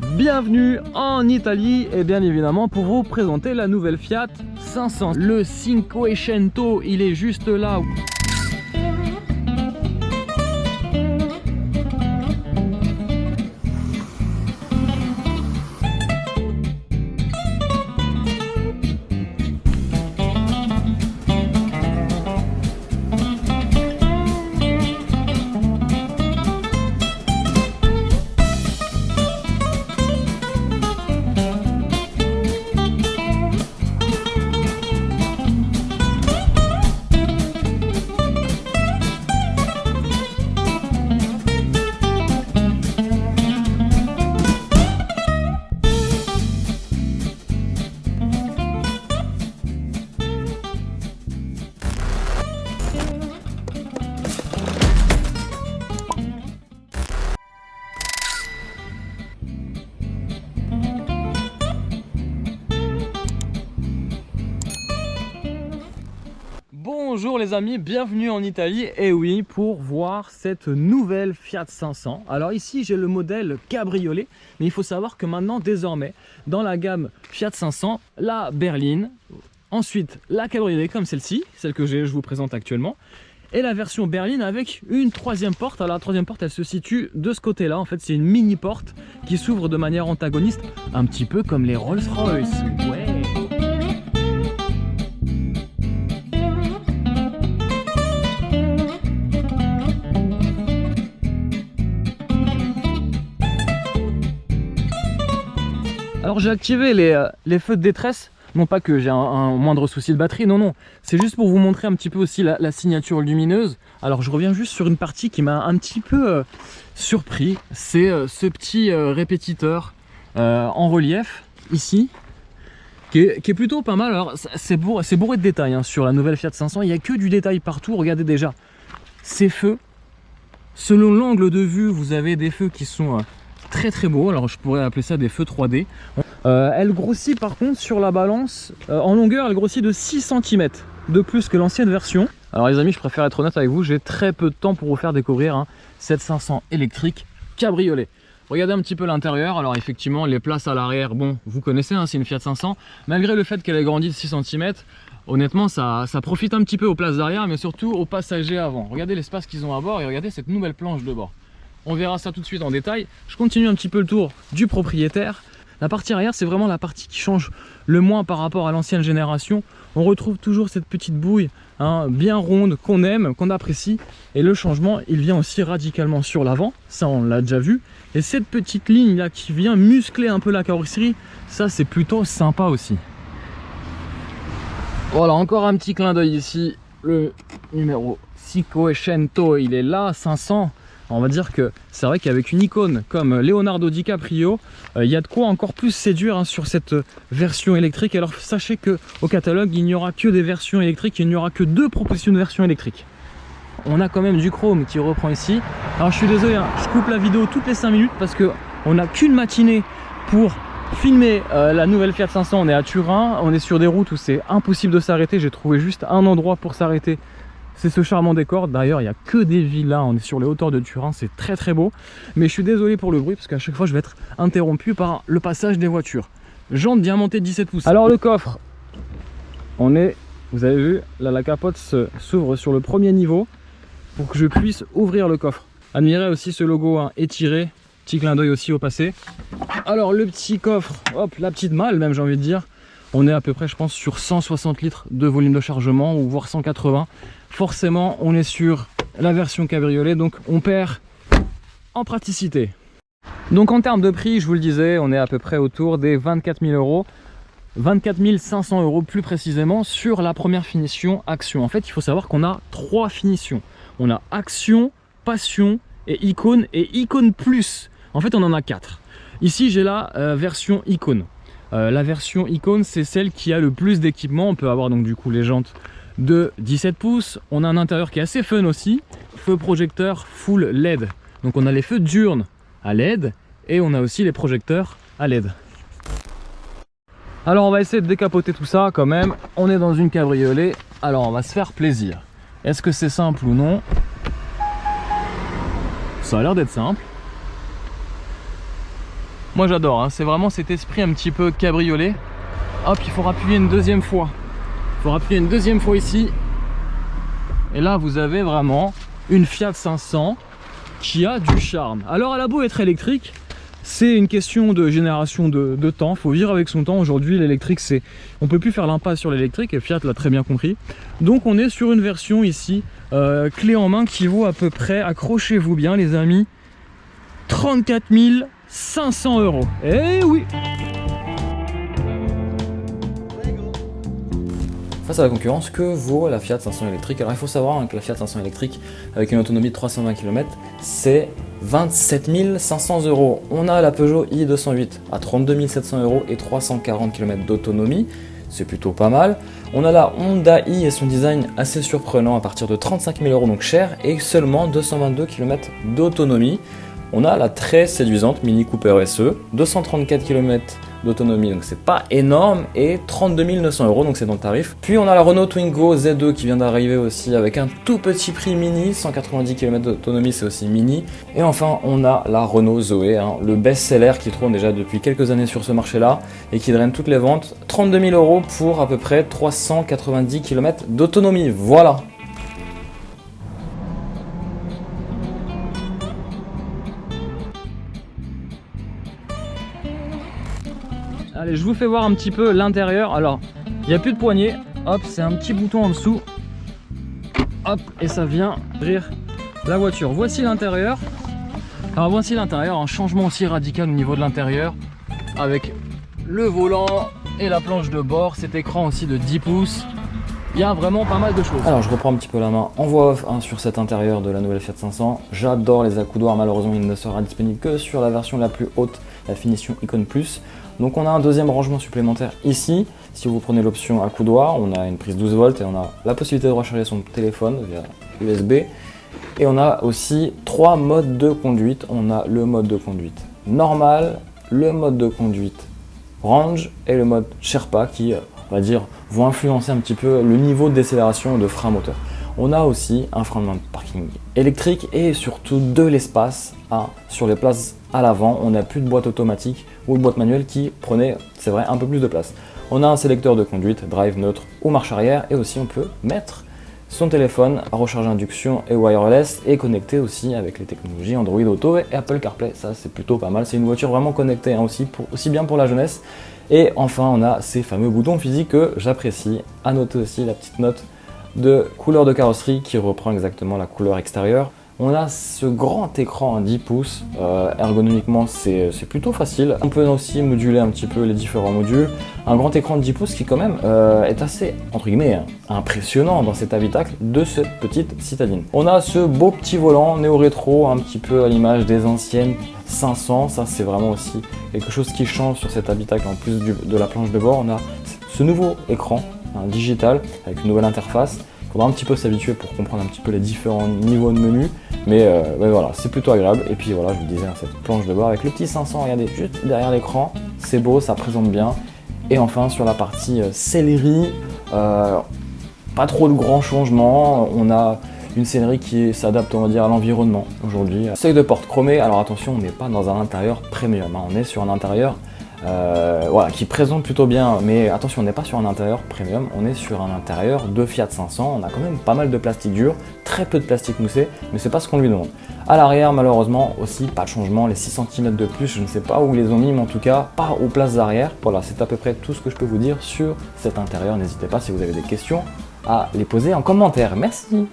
Bienvenue en Italie et bien évidemment pour vous présenter la nouvelle Fiat 500. Le Cinquecento, il est juste là. Bonjour les amis, bienvenue en Italie, et oui, pour voir cette nouvelle Fiat 500. Alors ici j'ai le modèle cabriolet, mais il faut savoir que maintenant désormais dans la gamme Fiat 500, la berline, ensuite la cabriolet comme celle-ci, celle que je vous présente actuellement, et la version berline avec une troisième porte. Alors la troisième porte elle se situe de ce côté là, en fait c'est une mini porte qui s'ouvre de manière antagoniste, un petit peu comme les Rolls-Royce. Ouais. Alors j'ai activé les feux de détresse, non pas que j'ai un moindre souci de batterie, non, c'est juste pour vous montrer un petit peu aussi la signature lumineuse. Alors je reviens juste sur une partie qui m'a un petit peu surpris, c'est ce petit répétiteur en relief ici, qui est plutôt pas mal. Alors c'est bourré de détails hein, sur la nouvelle Fiat 500, il n'y a que du détail partout. Regardez déjà ces feux, selon l'angle de vue vous avez des feux qui sont très beau, alors je pourrais appeler ça des feux 3D. Elle grossit par contre sur la balance, en longueur elle grossit de 6 cm de plus que l'ancienne version. Alors les amis, je préfère être honnête avec vous, j'ai très peu de temps pour vous faire découvrir cette 500 électrique cabriolet. Regardez un petit peu l'intérieur. Alors effectivement les places à l'arrière, bon vous connaissez c'est une Fiat 500, malgré le fait qu'elle ait grandi de 6 cm, honnêtement ça profite un petit peu aux places d'arrière, mais surtout aux passagers avant. Regardez l'espace qu'ils ont à bord et regardez cette nouvelle planche de bord. On verra ça tout de suite en détail. Je continue un petit peu le tour du propriétaire. La partie arrière, c'est vraiment la partie qui change le moins par rapport à l'ancienne génération. On retrouve toujours cette petite bouille bien ronde qu'on aime, qu'on apprécie. Et le changement, il vient aussi radicalement sur l'avant. Ça, on l'a déjà vu. Et cette petite ligne là qui vient muscler un peu la carrosserie, ça, c'est plutôt sympa aussi. Voilà, encore un petit clin d'œil ici. Le numéro Cinquecento, il est là, 500. On va dire que c'est vrai qu'avec une icône comme Leonardo DiCaprio, il y a de quoi encore plus séduire sur cette version électrique. Alors sachez qu'au catalogue, il n'y aura que des versions électriques, il n'y aura que 2 propositions de versions électriques. On a quand même du chrome qui reprend ici. Alors je suis désolé, je coupe la vidéo toutes les 5 minutes parce qu'on n'a qu'une matinée pour filmer la nouvelle Fiat 500. On est à Turin, on est sur des routes où c'est impossible de s'arrêter. J'ai trouvé juste un endroit pour s'arrêter. C'est ce charmant décor. D'ailleurs il n'y a que des villas, on est sur les hauteurs de Turin, c'est très beau. Mais je suis désolé pour le bruit parce qu'à chaque fois je vais être interrompu par le passage des voitures. Jantes diamantées de 17 pouces. Alors le coffre, vous avez vu, là la capote s'ouvre sur le premier niveau pour que je puisse ouvrir le coffre. Admirez aussi ce logo étiré, petit clin d'œil aussi au passé. Alors le petit coffre, hop, la petite malle même j'ai envie de dire. On est à peu près je pense sur 160 litres de volume de chargement ou voire 180. Forcément on est sur la version cabriolet, donc on perd en praticité. Donc en termes de prix, je vous le disais, on est à peu près autour des 24 000 euros, 24 500 euros plus précisément sur la première finition Action. En fait il faut savoir qu'on a 3 finitions. On a Action, Passion et Icône Plus. En fait on en a 4. Ici j'ai la version Icône. La version Icône c'est celle qui a le plus d'équipement. On peut avoir donc du coup les jantes de 17 pouces, on a un intérieur qui est assez fun aussi, feu projecteur full LED. Donc on a les feux diurnes à LED et on a aussi les projecteurs à LED. Alors on va essayer de décapoter tout ça quand même. On est dans une cabriolet, alors on va se faire plaisir. Est-ce que c'est simple ou non? Ça a l'air d'être simple. Moi j'adore, hein. C'est vraiment cet esprit un petit peu cabriolet. Hop, il faut appuyer une deuxième fois. Il faut appuyer une deuxième fois ici. Et là vous avez vraiment une Fiat 500 qui a du charme. Alors elle a beau être électrique, c'est une question de génération de temps. Il faut vivre avec son temps. Aujourd'hui l'électrique, c'est, on peut plus faire l'impasse sur l'électrique et Fiat l'a très bien compris. Donc on est sur une version ici clé en main qui vaut à peu près, accrochez-vous bien les amis, 34 500 €. Eh oui. Face à la concurrence, que vaut la Fiat 500 électrique? Alors il faut savoir que la Fiat 500 électrique avec une autonomie de 320 km, c'est 27 500 €. On a la Peugeot i208 à 32 700 € et 340 km d'autonomie, c'est plutôt pas mal. On a la Honda i et son design assez surprenant à partir de 35 000 €, donc cher, et seulement 222 km d'autonomie. On a la très séduisante Mini Cooper SE, 234 km d'autonomie, donc c'est pas énorme, et 32 900 €, donc c'est dans le tarif. Puis on a la Renault Twingo Z2 qui vient d'arriver aussi avec un tout petit prix mini, 190 km d'autonomie, c'est aussi mini. Et enfin on a la Renault Zoé, hein, le best-seller qui trône déjà depuis quelques années sur ce marché-là et qui draine toutes les ventes, 32 000 € pour à peu près 390 km d'autonomie, voilà. Allez, je vous fais voir un petit peu l'intérieur. Alors, il n'y a plus de poignée. Hop, c'est un petit bouton en dessous. Hop, et ça vient ouvrir la voiture. Voici l'intérieur. Alors, voici l'intérieur. Un changement aussi radical au niveau de l'intérieur. Avec le volant et la planche de bord. Cet écran aussi de 10 pouces. Il y a vraiment pas mal de choses. Alors, je reprends un petit peu la main en voix off hein, sur cet intérieur de la nouvelle Fiat 500. J'adore les accoudoirs. Malheureusement, il ne sera disponible que sur la version la plus haute, la finition Icon Plus. Donc on a un deuxième rangement supplémentaire ici. Si vous prenez l'option accoudoir, on a une prise 12 volts et on a la possibilité de recharger son téléphone via USB. Et on a aussi 3 modes de conduite. On a le mode de conduite normal, le mode de conduite range et le mode Sherpa qui, on va dire, vont influencer un petit peu le niveau de décélération et de frein moteur. On a aussi un frein de parking électrique et surtout de l'espace sur les places à l'avant. On n'a plus de boîte automatique ou de boîte manuelle qui prenait, c'est vrai, un peu plus de place. On a un sélecteur de conduite, drive, neutre ou marche arrière, et aussi on peut mettre son téléphone à recharge induction et wireless et connecté aussi avec les technologies Android Auto et Apple CarPlay. Ça c'est plutôt pas mal, c'est une voiture vraiment connectée hein, aussi bien pour la jeunesse. Et enfin on a ces fameux boutons physiques que j'apprécie. À noter aussi la petite note de couleur de carrosserie qui reprend exactement la couleur extérieure. On a ce grand écran à 10 pouces, ergonomiquement c'est plutôt facile. On peut aussi moduler un petit peu les différents modules. Un grand écran de 10 pouces qui quand même est assez, entre guillemets, impressionnant dans cet habitacle de cette petite citadine. On a ce beau petit volant néo-rétro, un petit peu à l'image des anciennes 500. Ça c'est vraiment aussi quelque chose qui change sur cet habitacle. En plus de la planche de bord, on a ce nouveau écran digital avec une nouvelle interface. Il faudra un petit peu s'habituer pour comprendre un petit peu les différents niveaux de menu, mais voilà, c'est plutôt agréable. Et puis voilà, je vous disais, cette planche de bord avec le petit 500, regardez, juste derrière l'écran, c'est beau, ça présente bien. Et enfin, sur la partie sellerie, pas trop de grands changements. On a une sellerie qui s'adapte, on va dire, à l'environnement aujourd'hui. Seuil de porte chromé, alors attention, on n'est pas dans un intérieur premium, hein. On est sur un intérieur voilà, qui présente plutôt bien, mais attention, on n'est pas sur un intérieur premium, on est sur un intérieur de Fiat 500. On a quand même pas mal de plastique dur, très peu de plastique moussé, mais c'est pas ce qu'on lui demande. À l'arrière, malheureusement, aussi pas de changement, les 6 cm de plus, je ne sais pas où ils les ont mis, mais en tout cas, pas aux places arrière. Voilà, c'est à peu près tout ce que je peux vous dire sur cet intérieur. N'hésitez pas, si vous avez des questions, à les poser en commentaire. Merci.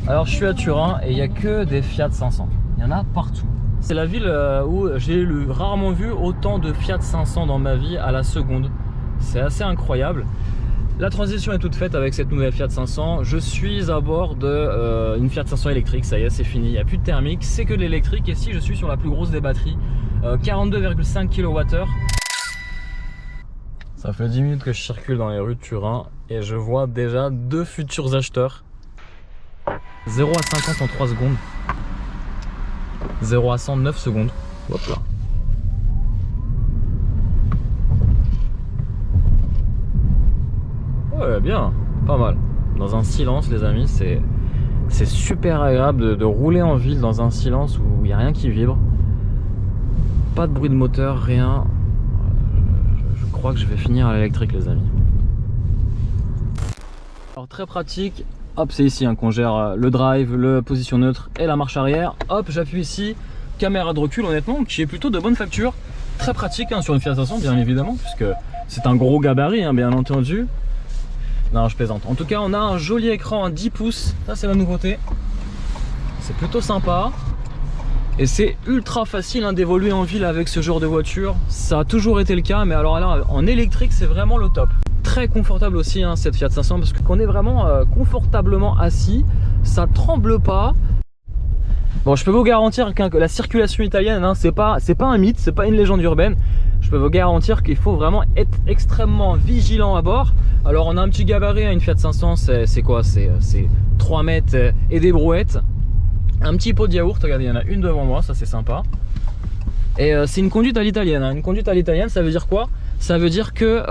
Alors je suis à Turin et il n'y a que des Fiat 500, il y en a partout. C'est la ville où j'ai rarement vu autant de Fiat 500 dans ma vie à la seconde. C'est assez incroyable. La transition est toute faite avec cette nouvelle Fiat 500. Je suis à bord d'une Fiat 500 électrique, ça y est, c'est fini, il n'y a plus de thermique, c'est que de l'électrique. Et si je suis sur la plus grosse des batteries, 42,5 kWh. Ça fait 10 minutes que je circule dans les rues de Turin et je vois déjà 2 futurs acheteurs. 0 à 50 en 3 secondes. 0 à 100 9 secondes. Hop là. Ouais, bien, pas mal. Dans un silence, les amis, c'est super agréable de rouler en ville dans un silence où il n'y a rien qui vibre. Pas de bruit de moteur, rien. Je crois que je vais finir à l'électrique, les amis. Alors très pratique. Hop, c'est ici hein, qu'on gère le drive, le position neutre et la marche arrière. Hop, j'appuie ici. Caméra de recul, honnêtement, qui est plutôt de bonne facture. Très pratique hein, sur une Fiat 500, bien évidemment, puisque c'est un gros gabarit, hein, bien entendu. Non, je plaisante. En tout cas, on a un joli écran à 10 pouces. Ça, c'est la nouveauté. C'est plutôt sympa. Et c'est ultra facile hein, d'évoluer en ville avec ce genre de voiture. Ça a toujours été le cas, mais alors là, en électrique, c'est vraiment le top. Très confortable aussi hein, cette Fiat 500, parce qu'on est vraiment confortablement assis. Ça tremble pas. Bon, je peux vous garantir que la circulation italienne, hein, c'est pas un mythe, c'est pas une légende urbaine. Je peux vous garantir qu'il faut vraiment être extrêmement vigilant à bord. Alors, on a un petit gabarit, hein, une Fiat 500, c'est quoi? C'est 3 mètres et des brouettes. Un petit pot de yaourt, regardez, il y en a une devant moi, ça c'est sympa. Et c'est une conduite à l'italienne. Hein. Une conduite à l'italienne, ça veut dire quoi? Ça veut dire que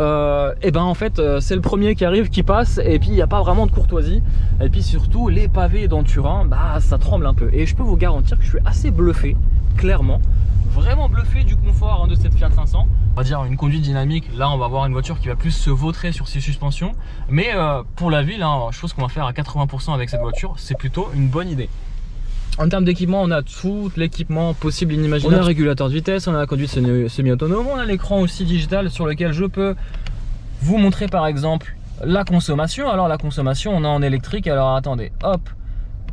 en fait, c'est le premier qui arrive, qui passe, et puis il n'y a pas vraiment de courtoisie. Et puis surtout, les pavés dans Turin, bah ça tremble un peu. Et je peux vous garantir que je suis assez bluffé, clairement. Vraiment bluffé du confort hein, de cette Fiat 500. On va dire une conduite dynamique. Là, on va avoir une voiture qui va plus se vautrer sur ses suspensions. Mais pour la ville, hein, chose qu'on va faire à 80% avec cette voiture, c'est plutôt une bonne idée. En termes d'équipement, on a tout l'équipement possible inimaginable. On a le régulateur de vitesse, on a la conduite semi-autonome, on a l'écran aussi digital sur lequel je peux vous montrer par exemple la consommation. Alors la consommation, on a en électrique, alors attendez, hop,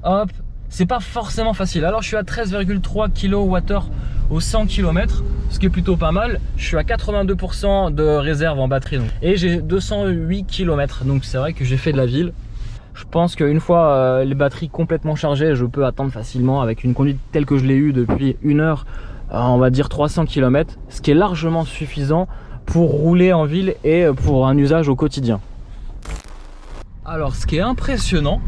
hop, c'est pas forcément facile. Alors je suis à 13,3 kWh au 100 km, ce qui est plutôt pas mal. Je suis à 82% de réserve en batterie donc. Et j'ai 208 km, donc c'est vrai que j'ai fait de la ville. Je pense qu'une fois les batteries complètement chargées, je peux attendre facilement avec une conduite telle que je l'ai eue depuis 1 heure, on va dire 300 km, ce qui est largement suffisant pour rouler en ville et pour un usage au quotidien. Alors ce qui est impressionnant,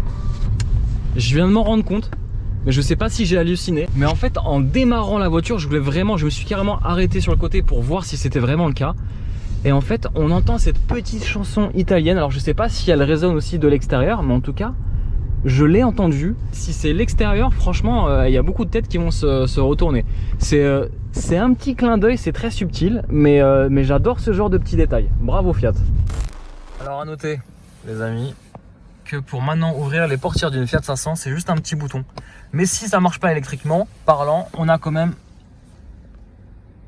je viens de m'en rendre compte, mais je sais pas si j'ai halluciné, mais en fait en démarrant la voiture, je me suis carrément arrêté sur le côté pour voir si c'était vraiment le cas. Et en fait, on entend cette petite chanson italienne. Alors, je sais pas si elle résonne aussi de l'extérieur, mais en tout cas, je l'ai entendue. Si c'est l'extérieur, franchement, il y a beaucoup de têtes qui vont se retourner. C'est un petit clin d'œil, c'est très subtil, mais j'adore ce genre de petits détails. Bravo Fiat. Alors, à noter, les amis, que pour maintenant ouvrir les portières d'une Fiat 500, c'est juste un petit bouton. Mais si ça marche pas électriquement parlant, on a quand même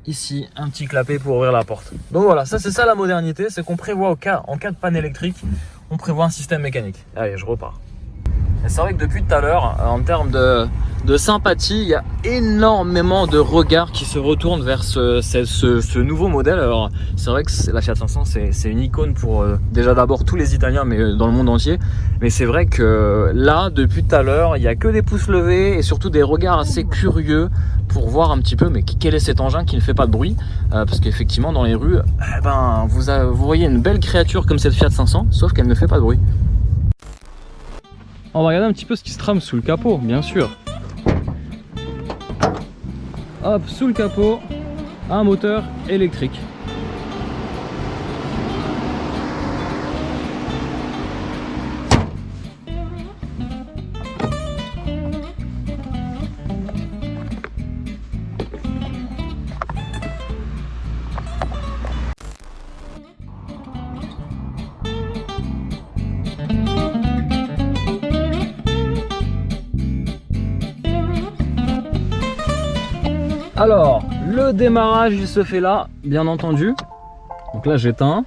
ici un petit clapet pour ouvrir la porte. Donc voilà, ça c'est ça la modernité, c'est qu'on prévoit en cas de panne électrique, on prévoit un système mécanique. Allez, je repars. Et c'est vrai que depuis tout à l'heure, en termes de sympathie, il y a énormément de regards qui se retournent vers ce nouveau modèle. Alors c'est vrai que la Fiat 500 c'est une icône pour déjà d'abord tous les Italiens, mais dans le monde entier. Mais c'est vrai que là, depuis tout à l'heure, il n'y a que des pouces levés et surtout des regards assez curieux pour voir un petit peu mais quel est cet engin qui ne fait pas de bruit, parce qu'effectivement dans les rues, vous voyez une belle créature comme cette Fiat 500, sauf qu'elle ne fait pas de bruit. On va regarder un petit peu ce qui se trame sous le capot, bien sûr. Hop, sous le capot, un moteur électrique. Alors, le démarrage il se fait là, bien entendu. Donc là j'éteins.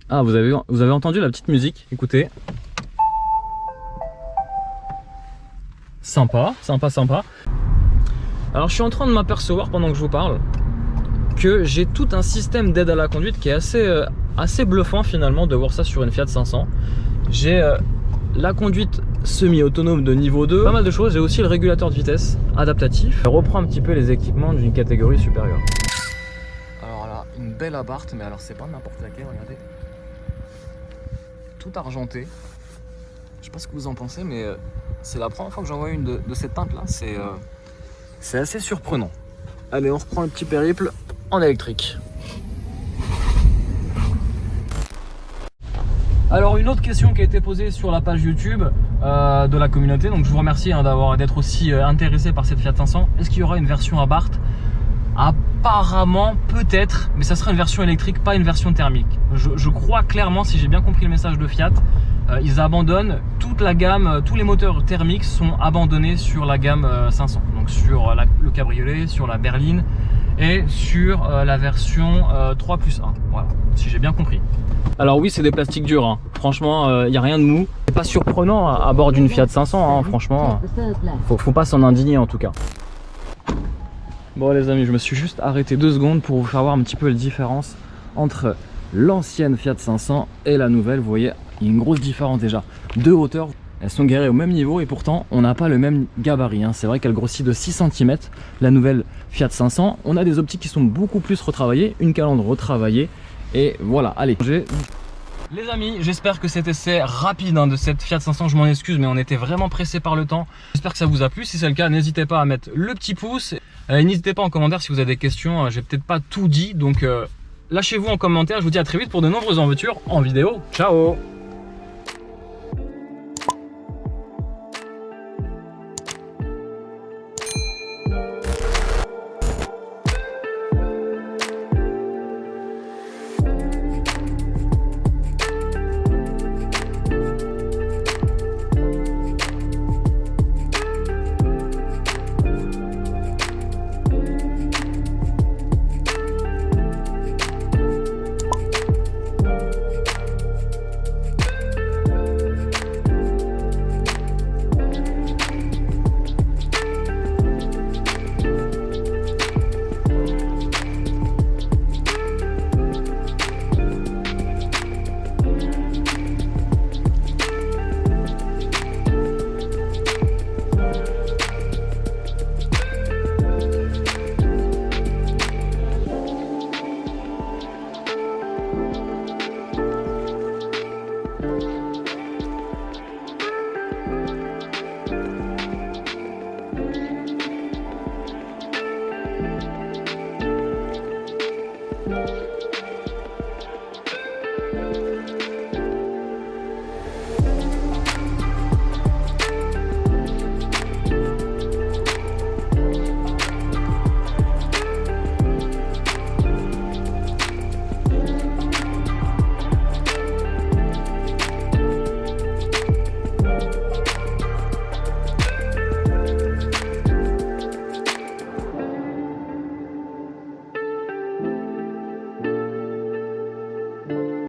Ah, vous avez entendu la petite musique, écoutez. Sympa, sympa, sympa. Alors je suis en train de m'apercevoir pendant que je vous parle que j'ai tout un système d'aide à la conduite qui est assez bluffant finalement de voir ça sur une Fiat 500. J'ai la conduite semi-autonome de niveau 2, pas mal de choses. J'ai aussi le régulateur de vitesse adaptatif. Je reprends un petit peu les équipements d'une catégorie supérieure. Alors là, une belle abarth, mais alors c'est pas n'importe laquelle, regardez. Tout argenté. Je sais pas ce que vous en pensez, mais c'est la première fois que j'en vois une de cette teinte là. C'est assez surprenant. Allez, on reprend le petit périple en électrique. Alors une autre question qui a été posée sur la page YouTube de la communauté, donc je vous remercie hein, d'être aussi intéressé par cette Fiat 500. Est-ce qu'il y aura une version Abarth? Apparemment peut-être, mais ça sera une version électrique, pas une version thermique. Je crois clairement, si j'ai bien compris le message de Fiat, ils abandonnent toute la gamme, tous les moteurs thermiques sont abandonnés sur la gamme 500. Donc sur le cabriolet, sur la berline et sur la version 3+1. Voilà, si j'ai bien compris. Alors oui, c'est des plastiques durs, hein. Franchement, il n'y a rien de mou. C'est pas surprenant à bord d'une Fiat 500, hein. Franchement, faut pas s'en indigner en tout cas. Bon les amis, je me suis juste arrêté 2 secondes pour vous faire voir un petit peu la différence entre l'ancienne Fiat 500 et la nouvelle. Vous voyez, il y a une grosse différence déjà de hauteur. Elles sont garées au même niveau et pourtant on n'a pas le même gabarit, hein. C'est vrai qu'elle grossit de 6 cm, la nouvelle Fiat 500. On a des optiques qui sont beaucoup plus retravaillées, une calandre retravaillée. Et voilà, allez. Les amis, j'espère que cet essai rapide hein, de cette Fiat 500, je m'en excuse mais on était vraiment pressé par le temps. J'espère que ça vous a plu, si c'est le cas n'hésitez pas à mettre le petit pouce. N'hésitez pas en commentaire si vous avez des questions, j'ai peut-être pas tout dit, donc lâchez-vous en commentaire. Je vous dis à très vite pour de nombreuses aventures en vidéo. Ciao!